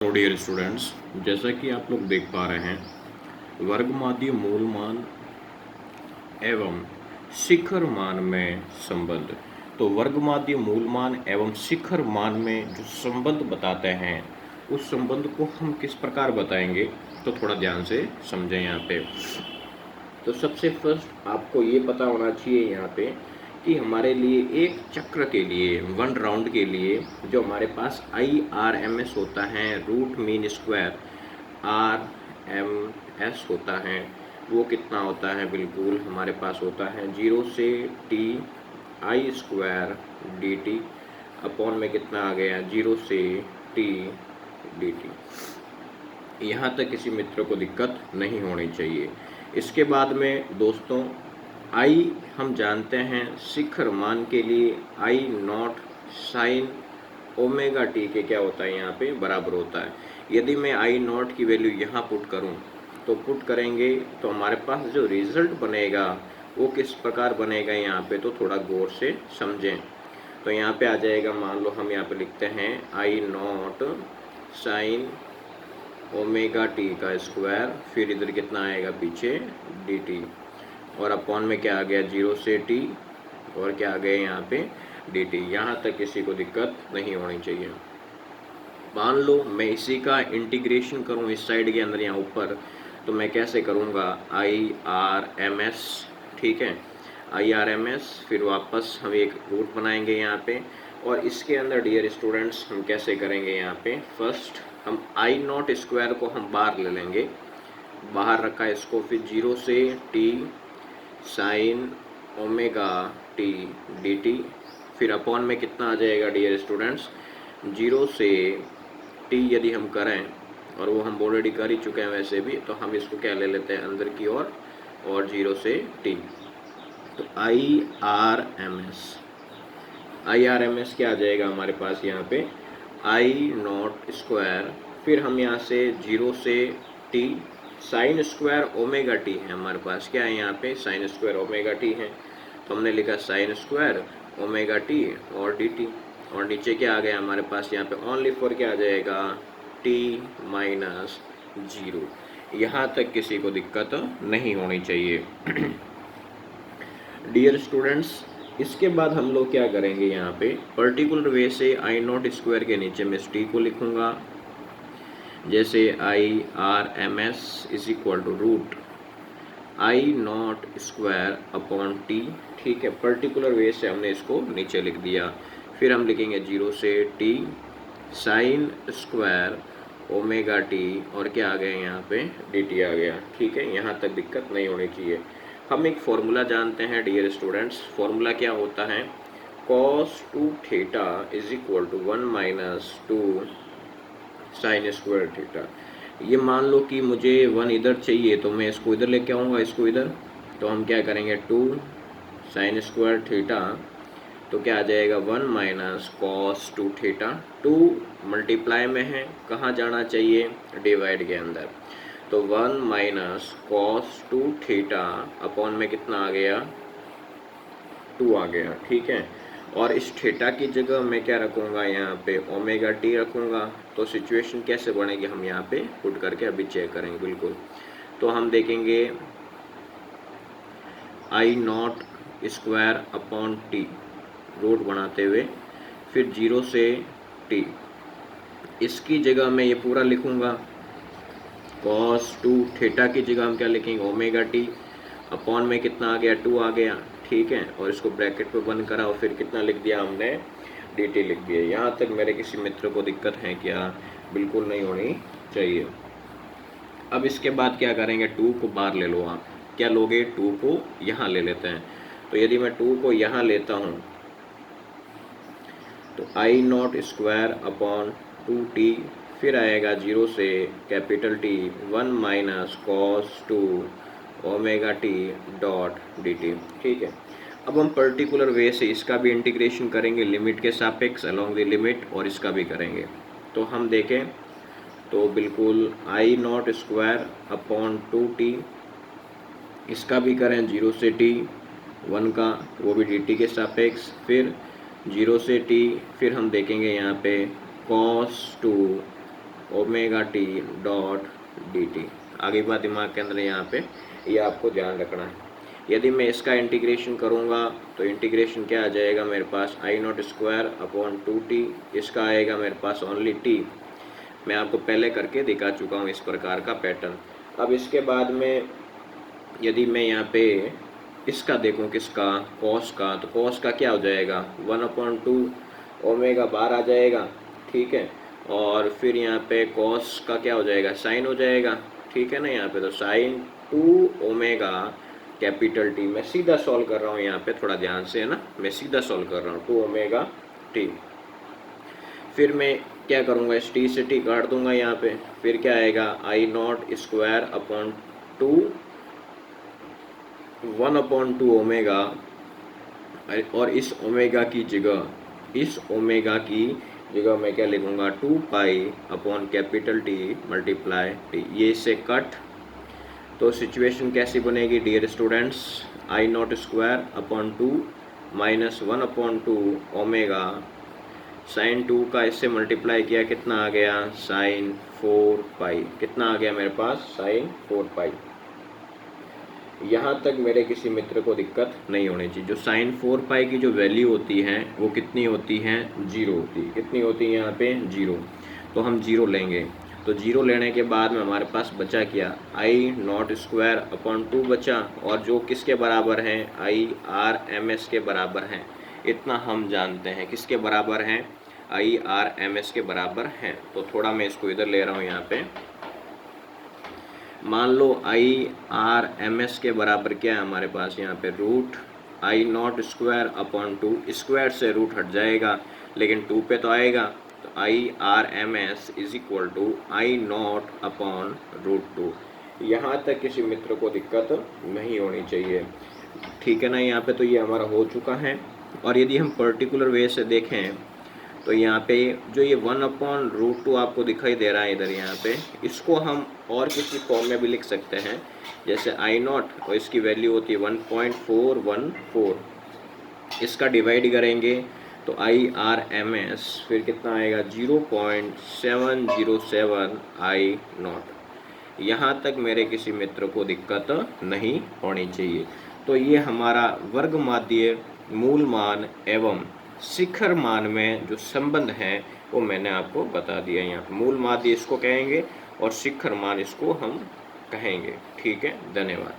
तो dear students, जैसा कि आप लोग देख पा रहे हैं, वर्गमाध्य मूलमान एवं शिखर मान में संबंध। तो वर्गमाध्य मूलमान एवं शिखर मान में जो संबंध बताते हैं, उस संबंध को हम किस प्रकार बताएंगे, तो थोड़ा ध्यान से समझें यहाँ पे। तो सबसे फर्स्ट आपको ये पता होना चाहिए यहाँ पे कि हमारे लिए एक चक्र के लिए, वन राउंड के लिए, जो हमारे पास IRMS होता है, रूट मीन स्क्वायर RMS होता है, वो कितना होता है, बिल्कुल हमारे पास होता है 0 से T I square dt upon में कितना आ गया 0 से T dt। यहाँ तक किसी मित्र को दिक्कत नहीं होनी चाहिए। इसके बाद में दोस्तों I हम जानते हैं शिखर मान के लिए I not sine omega T के क्या होता है, यहाँ पे बराबर होता है। यदि मैं I नॉट की वैल्यू यहाँ पुट करूँ, तो पुट करेंगे तो हमारे पास जो रिजल्ट बनेगा वो किस प्रकार बनेगा, यहाँ पे तो थोड़ा गौर से समझें। तो यहाँ पे आ जाएगा, मान लो हम यहाँ पे लिखते हैं I not sine omega T का स्क्वायर, फिर इधर कितना आएगा पीछे डी टी, और अपॉन में क्या आ गया 0 से टी, और क्या आ गया यहाँ पे डी टी। यहाँ तक किसी को दिक्कत नहीं होनी चाहिए। मान लो मैं इसी का इंटीग्रेशन करूँ इस साइड के अंदर यहाँ ऊपर, तो मैं कैसे करूँगा IRMS, ठीक है, IRMS, फिर वापस हम एक रूट बनाएंगे यहाँ पे, और इसके अंदर डियर स्टूडेंट्स हम कैसे करेंगे, यहाँ पे फर्स्ट हम I नॉट स्क्वायर को हम बाहर ले लेंगे, बाहर रखा है इसको, फिर 0 से T sine omega T D T, फिर अपॉन में कितना आ जाएगा डियर स्टूडेंट्स 0 से T यदि हम करें, और वो हम ऑलरेडी कर ही चुके हैं वैसे भी, तो हम इसको क्या ले लेते हैं अंदर की ओर, और 0 से T। तो IRMS क्या आ जाएगा हमारे पास यहाँ पे I नॉट स्क्वायर, फिर हम यहाँ से 0 से T sine square omega T है हमारे पास, क्या है यहाँ पे साइन स्क्वायर ओमेगा टी है, तो हमने लिखा साइन स्क्वायर ओमेगा टी और डी टी, और नीचे क्या आ गया हमारे पास यहाँ पे ओनली फॉर क्या आ जाएगा t माइनस 0। यहाँ तक किसी को दिक्कत नहीं होनी चाहिए। डियर स्टूडेंट्स, इसके बाद हम लोग क्या करेंगे, यहाँ पे पर्टिकुलर वे से I नॉट स्क्वायर के नीचे मैं टी को लिखूँगा, जैसे IRMS is equal to root I not square upon T, ठीक है, पर्टिकुलर वे से हमने इसको नीचे लिख दिया। फिर हम लिखेंगे 0 से T sine square omega T, और क्या आ गया यहाँ पे डी टी आ गया, ठीक है, यहाँ तक दिक्कत नहीं होनी चाहिए। हम एक फॉर्मूला जानते हैं डियर स्टूडेंट्स, फॉर्मूला क्या होता है, cos 2 theta is equal to 1 minus 2 sine square theta. ये मान लो कि मुझे 1 इधर चाहिए, तो मैं इसको इधर लेके आऊँगा, इसको इधर, तो हम क्या करेंगे 2 साइन स्क्वायर थीटा, तो क्या आ जाएगा 1 माइनस कॉस 2 थीटा। 2 मल्टीप्लाई में है, कहाँ जाना चाहिए डिवाइड के अंदर, तो 1 माइनस कॉस 2 थीटा अपॉन में कितना आ गया 2 आ गया, ठीक है, और इस थीटा की जगह मैं क्या रखूँगा यहाँ पे ओमेगा टी रखूँगा। तो सिचुएशन कैसे बनेगी हम यहाँ पे पुट करके अभी चेक करेंगे बिल्कुल। तो हम देखेंगे I not square upon T root बनाते हुए, फिर 0 से T, इसकी जगह मैं ये पूरा लिखूँगा, cos 2 थीटा की जगह हम क्या लिखेंगे ओमेगा टी, अपॉन में कितना आ गया 2 आ गया, ठीक है, और इसको ब्रैकेट पे बंद करा, और फिर कितना लिख दिया हमने डी टी लिख दिया। यहाँ तक मेरे किसी मित्र को दिक्कत है क्या, बिल्कुल नहीं होनी चाहिए। अब इसके बाद क्या करेंगे, 2 को बाहर ले लो, आप क्या लोगे 2 को यहाँ ले लेते हैं। तो यदि मैं 2 को यहाँ लेता हूँ, तो I not square upon 2T, फिर आएगा 0 से capital T 1 minus cos 2 omega T dot D T, ठीक है। अब हम पर्टिकुलर वे से इसका भी इंटीग्रेशन करेंगे लिमिट के सापेक्ष अलोंग द लिमिट, और इसका भी करेंगे। तो हम देखें तो बिल्कुल I not square upon 2T, इसका भी करें 0 से T 1 का, वो भी डी टी के सापेक्ष, फिर 0 से T, फिर हम देखेंगे यहाँ पे cos 2 omega T dot D T. आगे बात दिमाग के अंदर यहाँ पे ये आपको ध्यान रखना है। यदि मैं इसका इंटीग्रेशन करूँगा तो इंटीग्रेशन क्या आ जाएगा मेरे पास, आई नॉट स्क्वायर अपॉन 2t। इसका आएगा मेरे पास ओनली t। मैं आपको पहले करके दिखा चुका हूँ इस प्रकार का पैटर्न। अब इसके बाद में यदि मैं यहाँ पे इसका देखूँ, किसका, कॉस का, तो कॉस का क्या हो जाएगा 1/2 ओमेगा बार आ जाएगा, ठीक है। और फिर यहाँ पे कॉस का क्या हो जाएगा, साइन हो जाएगा, ठीक है ना। यहाँ पे तो साइन 2 ओमेगा कैपिटल टी। मैं सीधा सॉल्व कर रहा हूँ यहाँ पे, थोड़ा ध्यान से, है ना, मैं सीधा सॉल्व कर रहा हूँ 2 ओमेगा टी। फिर मैं क्या करूँगा, इस टी से टी काट दूंगा यहाँ पे, फिर क्या आएगा I not square upon 1/2 omega, और इस ओमेगा की जगह मैं क्या लिखूँगा 2 pi upon capital T multiply T. ये इससे कट, तो सिचुएशन कैसी बनेगी dear students, I not square upon 2 minus 1/2 omega sine 2 का इससे मल्टीप्लाई किया, कितना आ गया साइन 4 पाई। कितना आ गया मेरे पास, साइन 4 पाई। यहाँ तक मेरे किसी मित्र को दिक्कत नहीं होनी चाहिए। जो साइन 4 पाई की जो वैल्यू होती है वो कितनी होती है, 0 होती है। कितनी होती है यहाँ पे, 0। तो हम 0 लेंगे। तो 0 लेने के बाद में हमारे पास बचा क्या, आई नॉट स्क्वायर अपॉन 2 बचा, और जो किसके बराबर है, आई आर एम एस के बराबर हैं। इतना हम जानते हैं, किसके बराबर हैं, आई आर एम एस के बराबर हैं। तो थोड़ा मैं इसको इधर ले रहा हूँ यहाँ पे। मान लो आई आर एम एस के बराबर क्या है हमारे पास यहाँ पे, root I not square upon 2। Square से रूट हट जाएगा लेकिन 2 पे तो आएगा, तो I R M S is equal to I not upon √2। यहाँ तक किसी मित्र को दिक्कत नहीं होनी चाहिए, ठीक है ना। यहाँ पे तो ये हमारा हो चुका है। और यदि हम पर्टिकुलर वे से देखें तो यहाँ पे जो ये 1/√2 आपको दिखाई दे रहा है इधर, यहाँ पे इसको हम और किसी फॉर्म में भी लिख सकते हैं, जैसे आई नॉट, और इसकी वैल्यू होती है 1.414। इसका डिवाइड करेंगे तो आई आर एम एस फिर कितना आएगा 0.707 आई नॉट। यहाँ तक मेरे किसी मित्र को दिक्कत नहीं होनी चाहिए। तो ये हमारा वर्ग माध्य, मूल मान एवं शिखर मान में जो संबंध है वो मैंने आपको बता दिया। यहाँ पे मूल माध्य इसको कहेंगे और शिखर मान इसको हम कहेंगे, ठीक है। धन्यवाद।